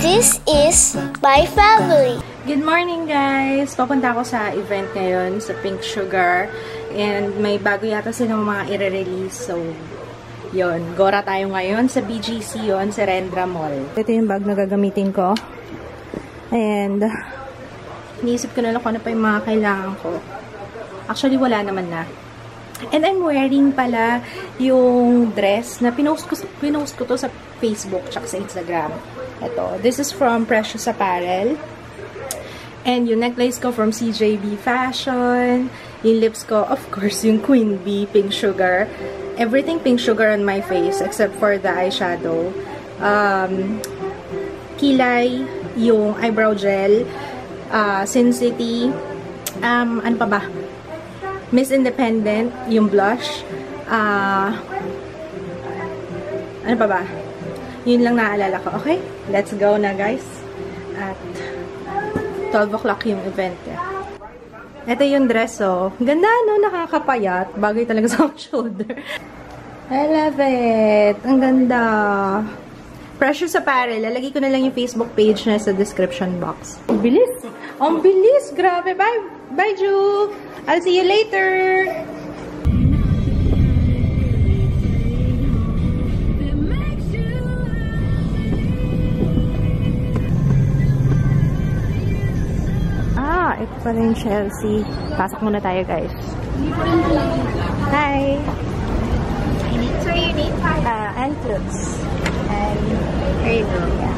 This is my family. Good morning, guys! Papunta ako sa event ngayon sa Pink Sugar. And may bago yata silang mga i-release. So, yun. Gora tayo ngayon sa BGC yun, sa Rendra Mall. Ito yung bag na gagamitin ko. And, iniisip ko na lang kung ano pa yung mga kailangan ko. Actually, wala naman na. And I'm wearing pala yung dress na pinost ko to sa Facebook tsaka sa Instagram. Ito. This is from Precious Apparel. And yung necklace ko from CJB Fashion. Yung lips ko, of course, yung Queen Bee Pink Sugar. Everything Pink Sugar on my face except for the eyeshadow. Kilay, yung eyebrow gel. Sin City. Ano pa ba? Miss Independent, yung blush. Ano pa ba? Yun lang naalala ko. Okay? Let's go na, guys. At 12 o'clock yung event. Ito yung dress, oh. Ganda, no? Nakakapayat. Bagay talaga sa shoulder. I love it. Ang ganda. Precious Apparel. Lalagay ko na lang yung Facebook page na sa description box. Ang bilis. Ang bilis. Grabe. Bye. Bye, Ju. I'll see you later. Ito pala yung Chelsea. Pasok muna tayo, guys. Hi! So you need and clothes. And here you go. Yeah.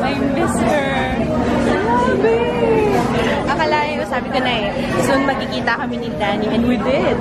I miss her. Grabe. Akalain ko, sabi ko na eh, soon magkikita kami ni Danny, and we did.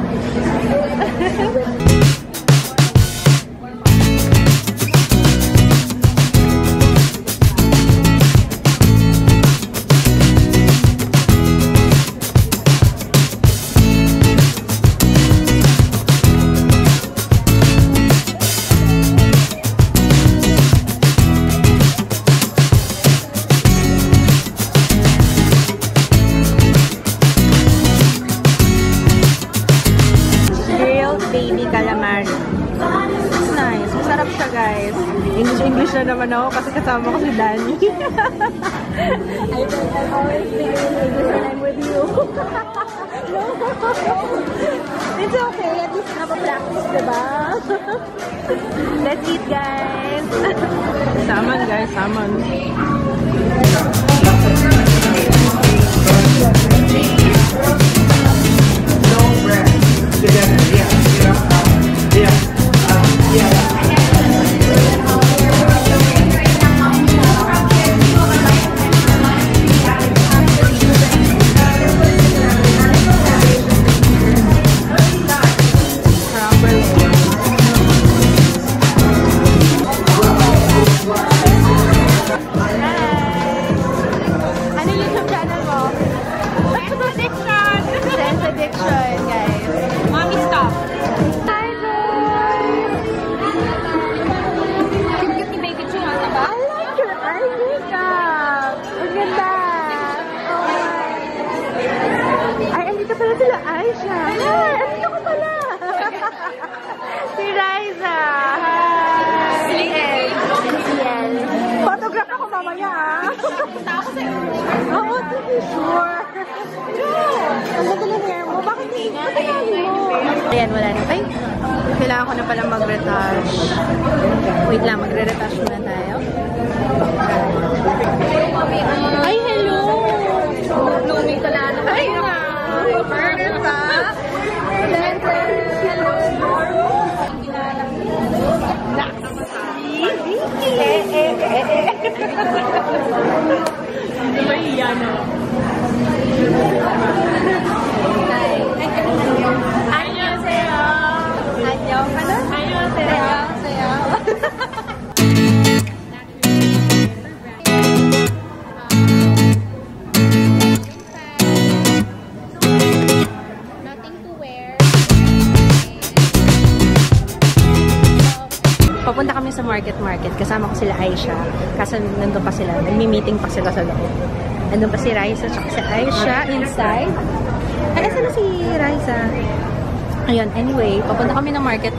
Baby calamari. It's nice. Masarap siya, guys. English na naman ako kasi kasama ko si Danny. I'm always thinking English when I'm with you. It's okay. At least napapractice, diba? Let's eat, guys. Saman, guys. Saman. Sila Aisha. Hi! Andito ko pala! Si Riza. Hi! CL. Photograph ako mamaya, ah. Punta ako sa iyo. Oo, sure. Ang ganda ng hair mo. Bakit hindi mo? Ayan, wala na. Ay, kailangan ko na pala mag-retouch. Wait lang, magre-retouch muna tayo. Ay, hello! Luming ko na. Ay, burner pa. Hindi ba iyan, no? Annyeonghaseyo. Annyeonghaseyo. Annyeonghaseyo. papunta kami sa market. Kasama ko sila Aisha. Kasi nandun pa sila. Nagmi-meeting pa sila sa loob. Nandun pa si Raisa at si Aisha inside. Ay, saan na si Raisa? Ayun, anyway, papunta kami ng market.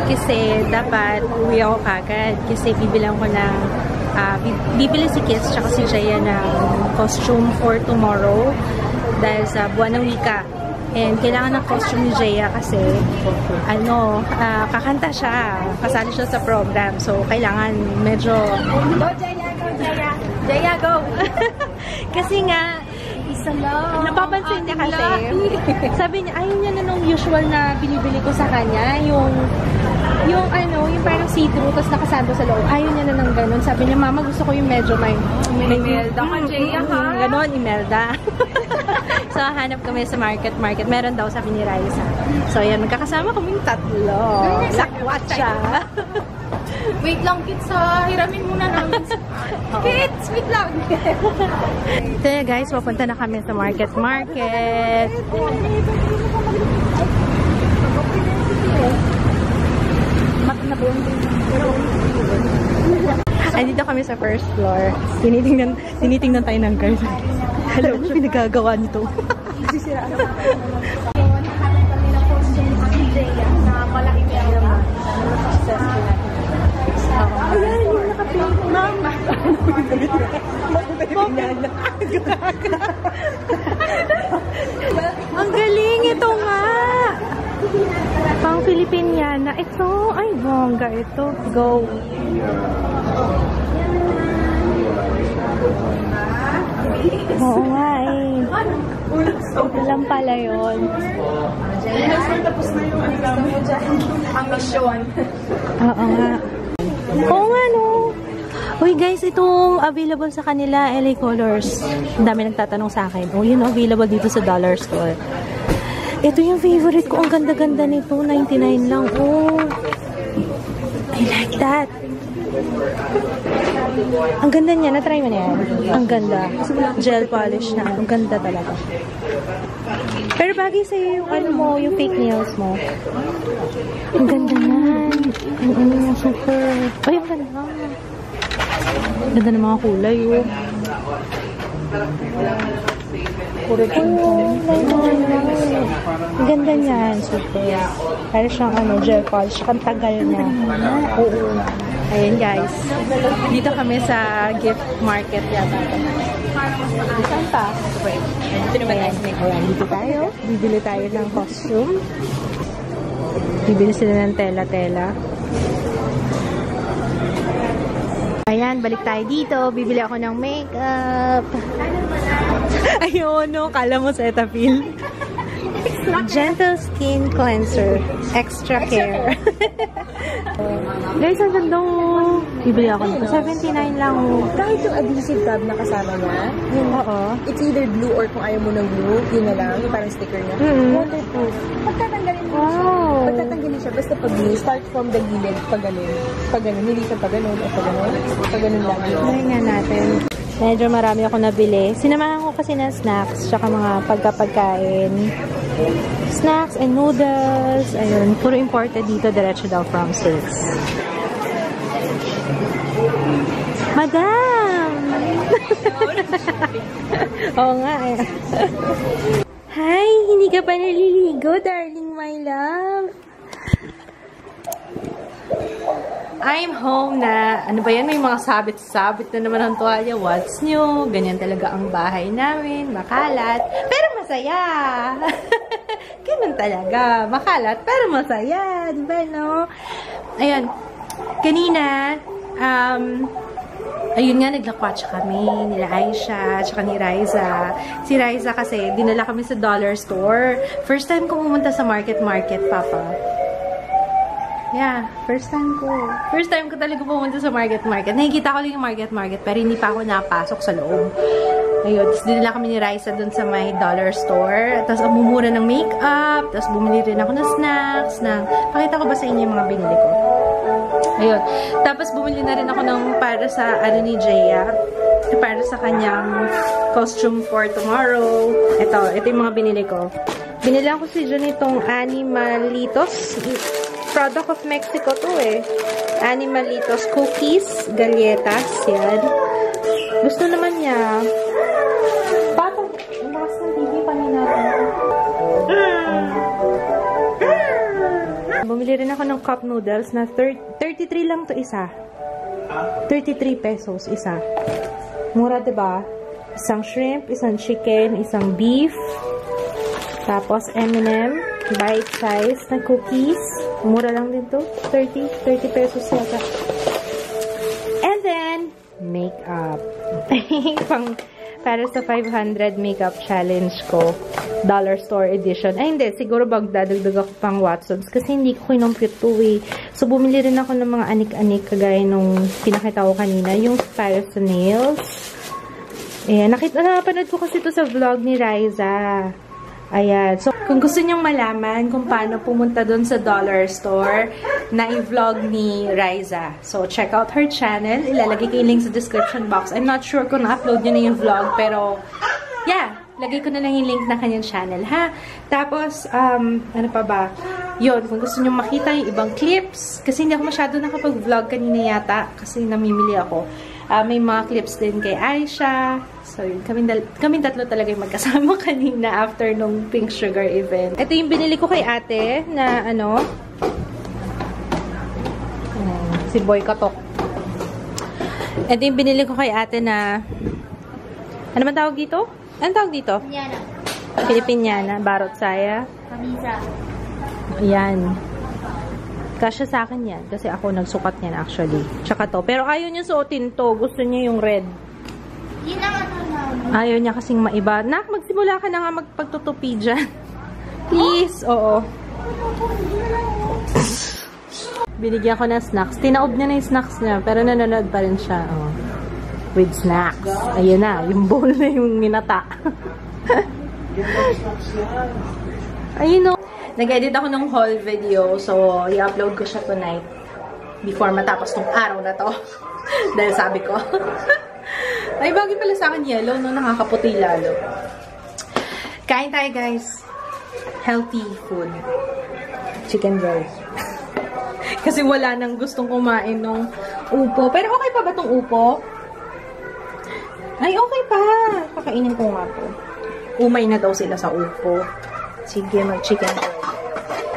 Kasi dapat uwi ako kagad. Kasi bibilang ko ng bibili si Kids tsaka si Jaya ng costume for tomorrow. Dahil sa buwan ng wika. And kailangan ng costume ni Jaya kasi kakanta siya. Kasali siya sa program. So, kailangan medyo go Jaya, go Jaya. Jaya, go! Kasi nga, napapansin niya kasi. Sabi niya, ayaw niya na nung usual na binibili ko sa kanya. Yung parang see-through, tapos nakasando sa loob. Ayaw niya na ng ganun. Sabi niya, Mama, gusto ko yung medyo may Imelda ka, Jaya, ha? Ganon, Imelda. So, hanap kami sa market. Meron daw, sabi ni Raisa. So, ayan, magkakasama kaming tatlo. Lakwat siya. Wait lang, Kids, ha? Hiramin muna namin. Kids, wait lang. So, guys, papunta na kami sa market. Andito kami sa first floor. Tinitingnan tayo ng girls. Hello, ano pinagagawa nito? Sisiraan ako. Nakahanap kami ng costume ni Jaya na malaki meron na. Successful natin. Ayan, yung naka-pink, Mama. Ang galing, ito nga! Pang Filipiniana. Ito, ay bongga ito. Go! Oo nga eh. Ito lang pala yun. Tapos na yung ang mission. Oo nga. Oo nga no. Uy guys, itong available sa kanila, LA Colors. Ang dami nagtatanong sa akin. Oh, yun available dito sa dollar store. Ito yung favorite ko. Ang ganda-ganda nito. 99 lang. Oh. I like that. Ang ganda niya. Na-try mo na yan. Ang ganda. Gel polish na. Ang ganda talaga. Pero bagay sa'yo yung ano mo, yung fake nails mo. Ang ganda yan. Super. Ay, ang ganda. Ganda ng mga kulay, oh. Puro pink. Ang ganda niyan. Super. Para siyang gel polish. Ang tagal niya. Oo. Ayan guys. Dito kami sa gift market yata. Saan pa? Ito naman guys. Ayan, dito tayo. Bibili tayo ng costume. Bibili sila ng tela-tela. Ayan, balik tayo dito. Bibili ako ng makeup. Ayun, no. Kala mo Cetaphil. Gentle Skin Cleanser. Extra Care. Guys, ang gandang bibili ako nito. 79 lang. Kahit yung adhesive tab na kasama niya, Oo. it's either glue or kung ayaw mo ng glue, yun na lang, yung parang sticker niya. Waterproof. Pagtatanggalin mo siya. Pagtatanggalin siya, basta pag glue, start from the gilid, pag ganun, hindi siya pag ganun, o pag ganun lang. Try nga natin. Medyo marami ako nabili. Sinamahan ko kasi ng snacks, tsaka mga pagkapagkain. Snacks and noodles. Ayun, puro imported dito, diretso daw from States. Madam! Oo nga eh. Hi! Hindi ka pa naliligo, darling my love. I'm home na. Ano ba yan? May mga sabit-sabit na naman ang tuwalya. What's new? Ganyan talaga ang bahay namin. Makalat. Pero masaya. Ganun talaga. Makalat. Pero masaya. Diba, no? Ayun. Kanina, ayun nga, naglakwatsa kami. Nila Aisha, tsaka ni Raisa. Si Raisa kasi, dinala kami sa dollar store. First time ko pumunta sa market, Papa. Yeah, first time ko. First time ko talaga pumunta sa market. Nakikita ko lang yung market, pero hindi pa ako napasok sa loob. Ayun, tapos dinala kami ni Raisa dun sa may dollar store. Tapos amumura ng makeup. Tapos bumili rin ako ng snacks. Pakita ko ba sa inyo yung mga binili ko? Ayun. Tapos bumili na rin ako ng para sa ni Jaya. Para sa kanyang costume for tomorrow. Ito yung mga binili ko. Binili ko si John itong animalitos. product of Mexico to eh. Animalitos cookies, galletas, yan. Gusto naman niya. Patong, lakas ng TV kanina. Bumili rin ako ng cup noodles na 33 lang to isa. 33 pesos isa. Mura, diba? Isang shrimp, isang chicken, isang beef. Tapos M&M, bite size na cookies. Mura lang din to. 30 pesos yata. And then, makeup. Para sa 500 makeup challenge ko. Dollar store edition. Ay, hindi. Siguro magdadagdag ako pang Watsons. Kasi hindi ko kinumpute to eh. So, bumili rin ako ng mga anik-anik kagaya nung pinakita ko kanina. Yung style sa nails. Ayan. Napanood ko kasi ito sa vlog ni Riza. Ayan. So, kung gusto nyong malaman kung paano pumunta dun sa dollar store, na i-vlog ni Riza. So, check out her channel. Ilalagay ko yung link sa description box. I'm not sure kung na-upload nyo na yung vlog, pero, yeah. Lagay ko na lang yung link na kanyang channel, ha? Tapos, ano pa ba? Yun, kung gusto nyo makita yung ibang clips, kasi hindi ako masyado nakapag-vlog kanina yata, kasi namimili ako. May mga clips din kay Aisha. So, yun, kaming tatlo talaga yung magkasama kanina after nung Pink Sugar event. Ito yung binili ko kay ate na, ano, si Boy Katok. Ito yung binili ko kay ate na, ano man tawag dito? Anong tawag dito? Pinyana. Filipiniana. Barot saya. Kamisa. Ayan. Kasya sa akin yan. Kasi ako nagsukat yan actually. Tsaka to. Pero ayaw niya suotin to. Gusto niya yung red. Yun ang ano namin. Ayaw niya kasing maiba. Nak, magsimula ka na nga magpagtutupi dyan. Please. Oo. Binigyan ko ng snacks. Tinaob niya na yung snacks niya. Pero nanonood pa rin siya. Oh. With snacks. Ayun na. Yung bowl na yung minata. Ayun o. Nag-edit ako ng haul video. So, i-upload ko siya tonight. Before matapos tong araw na to. Dahil sabi ko. Ay, bagay pala sa akin yellow. No? Nakakaputi lalo. Kain tayo guys. Healthy food. Chicken rice. Kasi wala nang gustong kumain ng upo. Pero okay pa ba tong upo? Ay, okay pa. Kakainin ko nga po. Umay na daw sila sa upo. Sige, mag-chicken joy.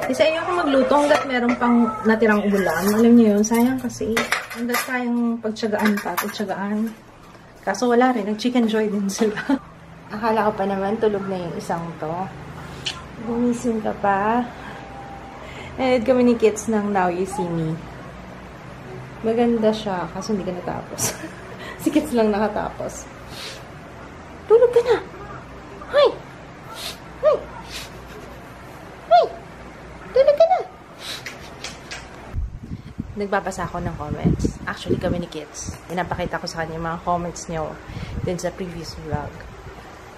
Kasi ayoko magluto hanggat meron pang natirang ulam. Alam niyo yun, sayang kasi. Hanggat kayang pagtsagaan. Kaso wala rin, nag-chicken joy din sila. Akala ko pa naman, tulog na yung isang to. Gumising ka pa. Nanood kami ni Kits ng Now You See Me. Maganda siya, kaso hindi ka natapos. Si Kits lang nakatapos. Tulog ka na! Hoy! Hoy! Hoy! Tulog ka na! Nagbabasa ako ng comments. Actually, kami ni Kits. Pinapakita ko sa kanya yung mga comments nyo din sa previous vlog.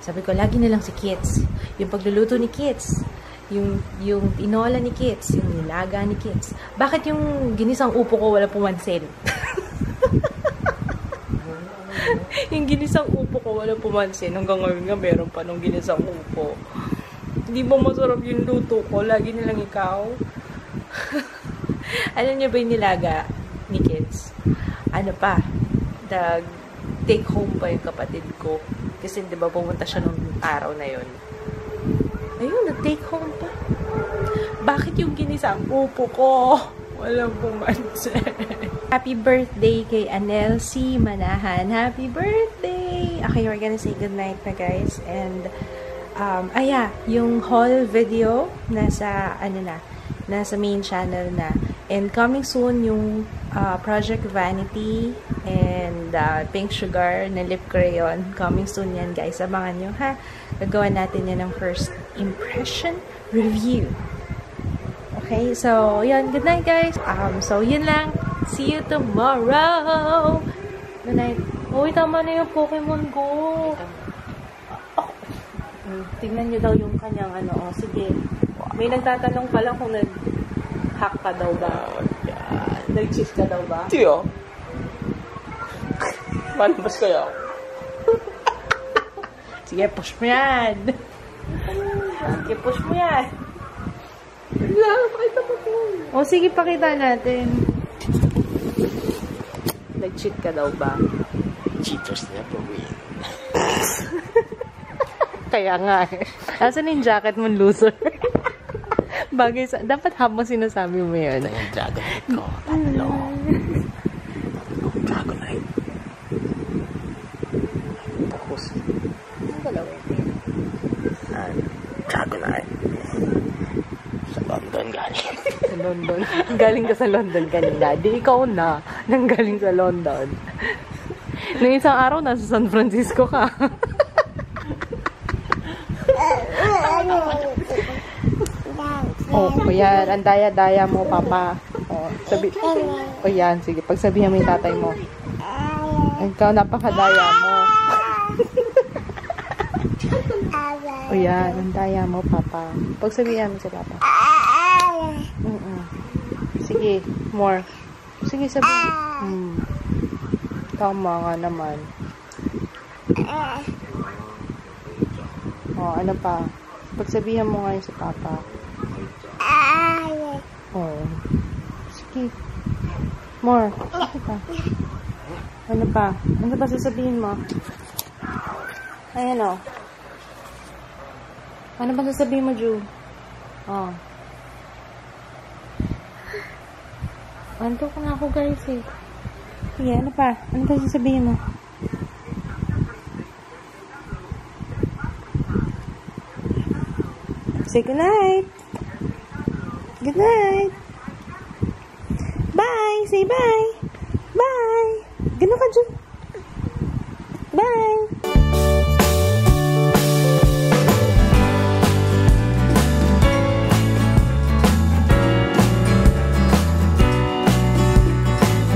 Sabi ko, lagi na lang si Kits. Yung pagluluto ni Kits. Yung tinola ni Kits. Yung nilaga ni Kits. Bakit yung ginisang upo ko wala pumansin? Yung ginisang upo ko wala pumansin. Hanggang ngayon nga meron pa nung ginisang upo. Hindi ba masarap yung luto ko? Lagi nilang ikaw. Alam niyo ba yung nilaga ni Kits? Ano pa? Take home pa yung kapatid ko. Kasi di ba pumunta siya nung araw na yon. Ayun, nag-take home pa. Bakit yung ginisang upo ko walang pumansin? Happy birthday kay Anelsi Manahan. Happy birthday! Okay, we're gonna say goodnight na guys. And, yung haul video nasa, nasa main channel na. And coming soon yung Project Vanity and Pink Sugar na lip crayon. Coming soon yan guys. Abangan nyo ha. Gagawa natin yan ng first impression review. Okay, so yun. Good night guys. So yun lang. See you tomorrow. Good night. Uy, tama na yung Pokemon Go. Oh. Tingnan nyo daw yung kanyang ano. Oh, sige. May nagtatanong pala kung nag-hack ka daw ba? Nag-cheat ka daw ba? Hindi ah. Manbas kaya ako. Sige, push mo yan. Sige, push mo yan. Wala, pakita mo po. O, sige, pakita natin. Nag-cheat ka daw ba? Cheaters never win. Kaya nga eh. Asan yung jacket mo, loser? Bagay sa... Dapat habang sinasabi mo yun. Ito yung Dragonite ko. Tatlo. Dragonite. Tapos, Ang galawin. Dragonite. Sa London galing. Sa London. Galing ka sa London kanina. Di ikaw na. Nang galing sa London. Nung isang araw, nasa San Francisco ka. Oh, yan. Ang daya-daya mo, papa. Oh, sabi... Oh, yan. Sige, pagsabihan mo yung tatay mo. Ikaw, napakadaya mo. Oh, yan. Ang daya mo, papa. Pagsabihan mo sa papa. Sige, more. Sige, sabihin. Tama nga naman. Oh, ano pa? Pagsabihan mo ngayon sa papa. Oh. Sige. More. Ano pa? Ano pa? Ano pa sasabihin mo? Ayan, oh. Ano ba sasabihin mo, Ju? Oh. Anto ko na ako, guys, eh. Sige, ano pa? Ano pa sasabihin mo? Say goodnight. Good night. Bye. Say bye. Bye. Gano'n ka, Jun.